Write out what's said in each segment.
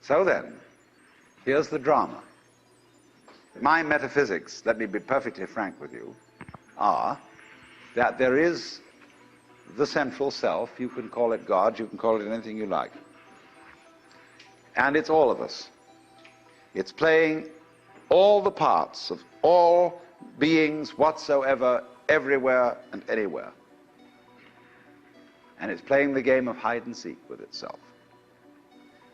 So then, here's the drama. My metaphysics, let me be perfectly frank with you, are that there is the central self. You can call it God, you can call it anything you like. And it's all of us. It's playing all the parts of all beings whatsoever, everywhere and anywhere. And it's playing the game of hide and seek with itself.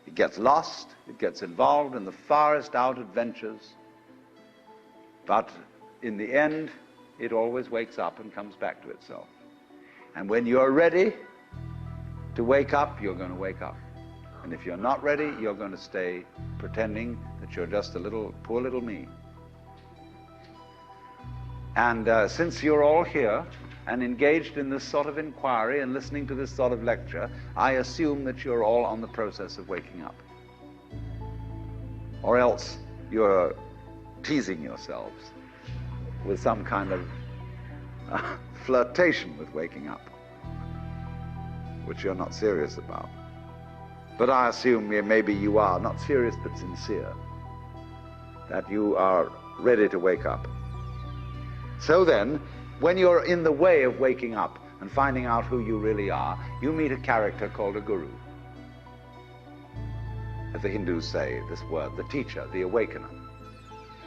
It gets lost, it gets involved in the farthest out adventures, but in the end, it always wakes up and comes back to itself. And when you're ready to wake up, you're going to wake up. And if you're not ready, you're going to stay pretending that you're just a little, poor little me. And since you're all here and engaged in this sort of inquiry and listening to this sort of lecture, I assume that you're all on the process of waking up. Or else you're teasing yourselves with some kind of flirtation with waking up, which you're not serious about. But I assume maybe you are, not serious but sincere, that you are ready to wake up. So then, when you're in the way of waking up and finding out who you really are, you meet a character called a guru. As the Hindus say, this word, the teacher, the awakener.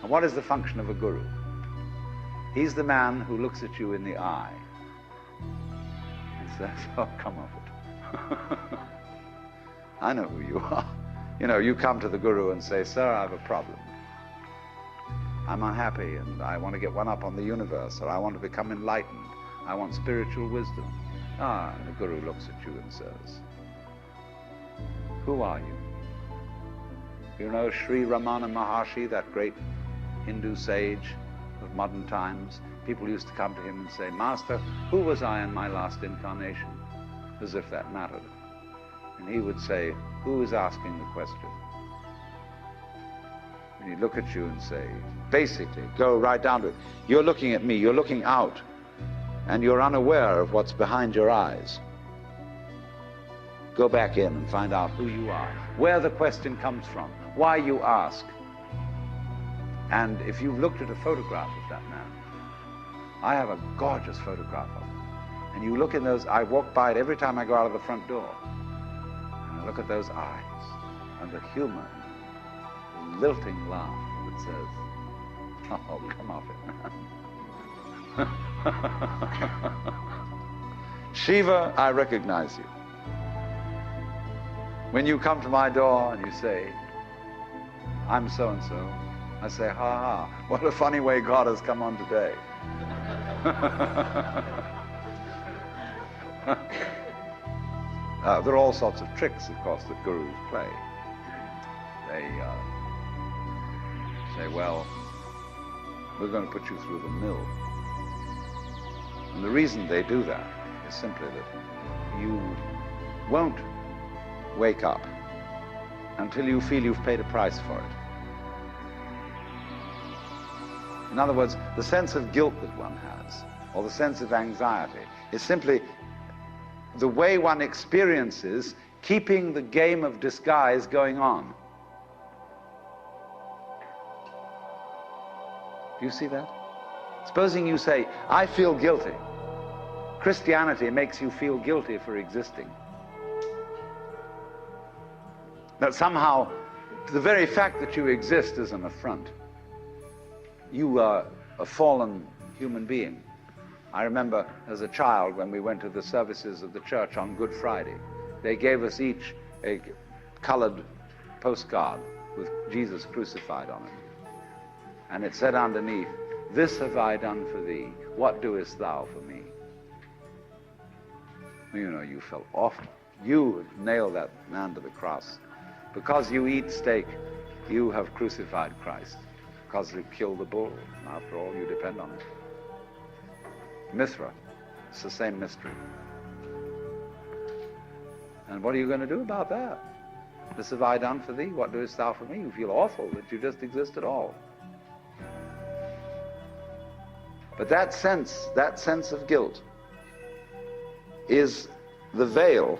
And what is the function of a guru? He's the man who looks at you in the eye and says, oh, come off it. I know who you are. You know, you come to the guru and say, sir, I have a problem. I'm unhappy and I want to get one up on the universe, or I want to become enlightened. I want spiritual wisdom. Ah, and the guru looks at you and says, who are you? You know Sri Ramana Maharshi, that great Hindu sage of modern times? People used to come to him and say, Master, who was I in my last incarnation? As if that mattered. And he would say, who is asking the question? And he'd look at you and say, basically, go right down to it. You're looking at me, you're looking out, and you're unaware of what's behind your eyes. Go back in and find out who you are, where the question comes from, why you ask. And if you've looked at a photograph of that man, I have a gorgeous photograph of him. And you look in those, I walk by it every time I go out of the front door. And I look at those eyes and the humor, the lilting laugh that says, oh, come off it, man. Shiva, I recognize you. When you come to my door and you say, I'm so-and-so, I say, ha ha, what a funny way God has come on today. There are all sorts of tricks, of course, that gurus play. They say, well, we're going to put you through the mill. And the reason they do that is simply that you won't wake up until you feel you've paid a price for it. In other words, the sense of guilt that one has, or the sense of anxiety, is simply the way one experiences keeping the game of disguise going on. Do you see that? Supposing you say, I feel guilty. Christianity makes you feel guilty for existing. That somehow the very fact that you exist is an affront. You are a fallen human being. I remember as a child when we went to the services of the church on Good Friday, they gave us each a colored postcard with Jesus crucified on it. And it said underneath, this have I done for thee, what doest thou for me? You know, you felt awful. You nailed that man to the cross. Because you eat steak, you have crucified Christ. Because you killed the bull. After all, you depend on it. Mithra, it's the same mystery. And what are you going to do about that? This have I done for thee, what doest thou for me? You feel awful that you just exist at all. But that sense of guilt is the veil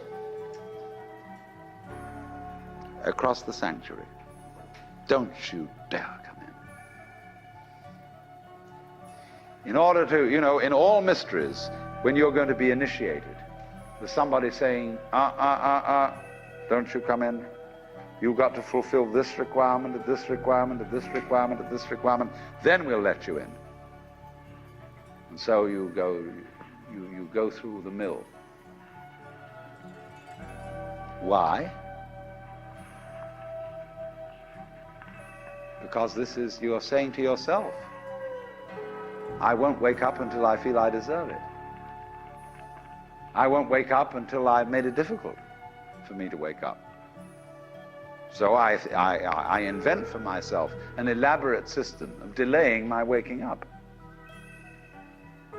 across the sanctuary. Don't you dare come in. In order to, in all mysteries, when you're going to be initiated, there's somebody saying, don't you come in. You've got to fulfill this requirement, and this requirement, and this requirement, and this requirement, then we'll let you in. And so you go through the mill. Why? Because you're saying to yourself, I won't wake up until I feel I deserve it. I won't wake up until I've made it difficult for me to wake up. So I invent for myself an elaborate system of delaying my waking up.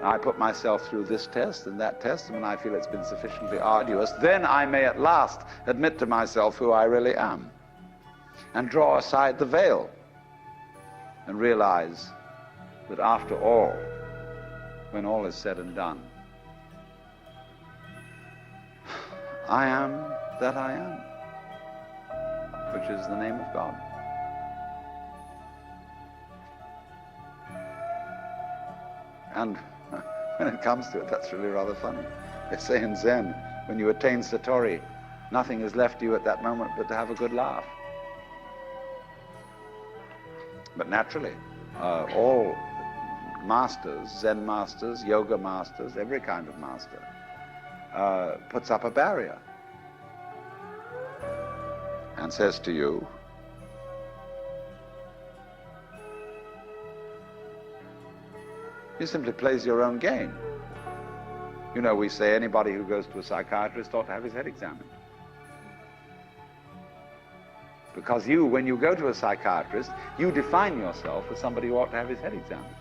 I put myself through this test and that test, and when I feel it's been sufficiently arduous, then I may at last admit to myself who I really am and draw aside the veil and realize that after all, when all is said and done, I am that I am, which is the name of God. And when it comes to it, that's really rather funny. They say in Zen, when you attain Satori, nothing is left you at that moment but to have a good laugh. But naturally, all masters, Zen masters, yoga masters, every kind of master, puts up a barrier and says to you, he simply plays your own game. We say anybody who goes to a psychiatrist ought to have his head examined. Because when you go to a psychiatrist, you define yourself as somebody who ought to have his head examined.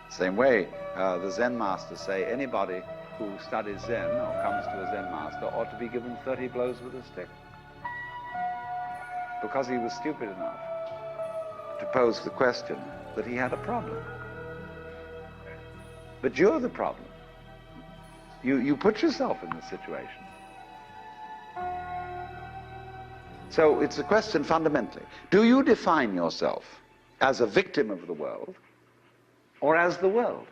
Same way, the Zen masters say anybody who studies Zen or comes to a Zen master ought to be given 30 blows with a stick. Because he was stupid enough to pose the question that he had a problem. But you're the problem. You put yourself in this situation. So it's a question fundamentally. Do you define yourself as a victim of the world or as the world?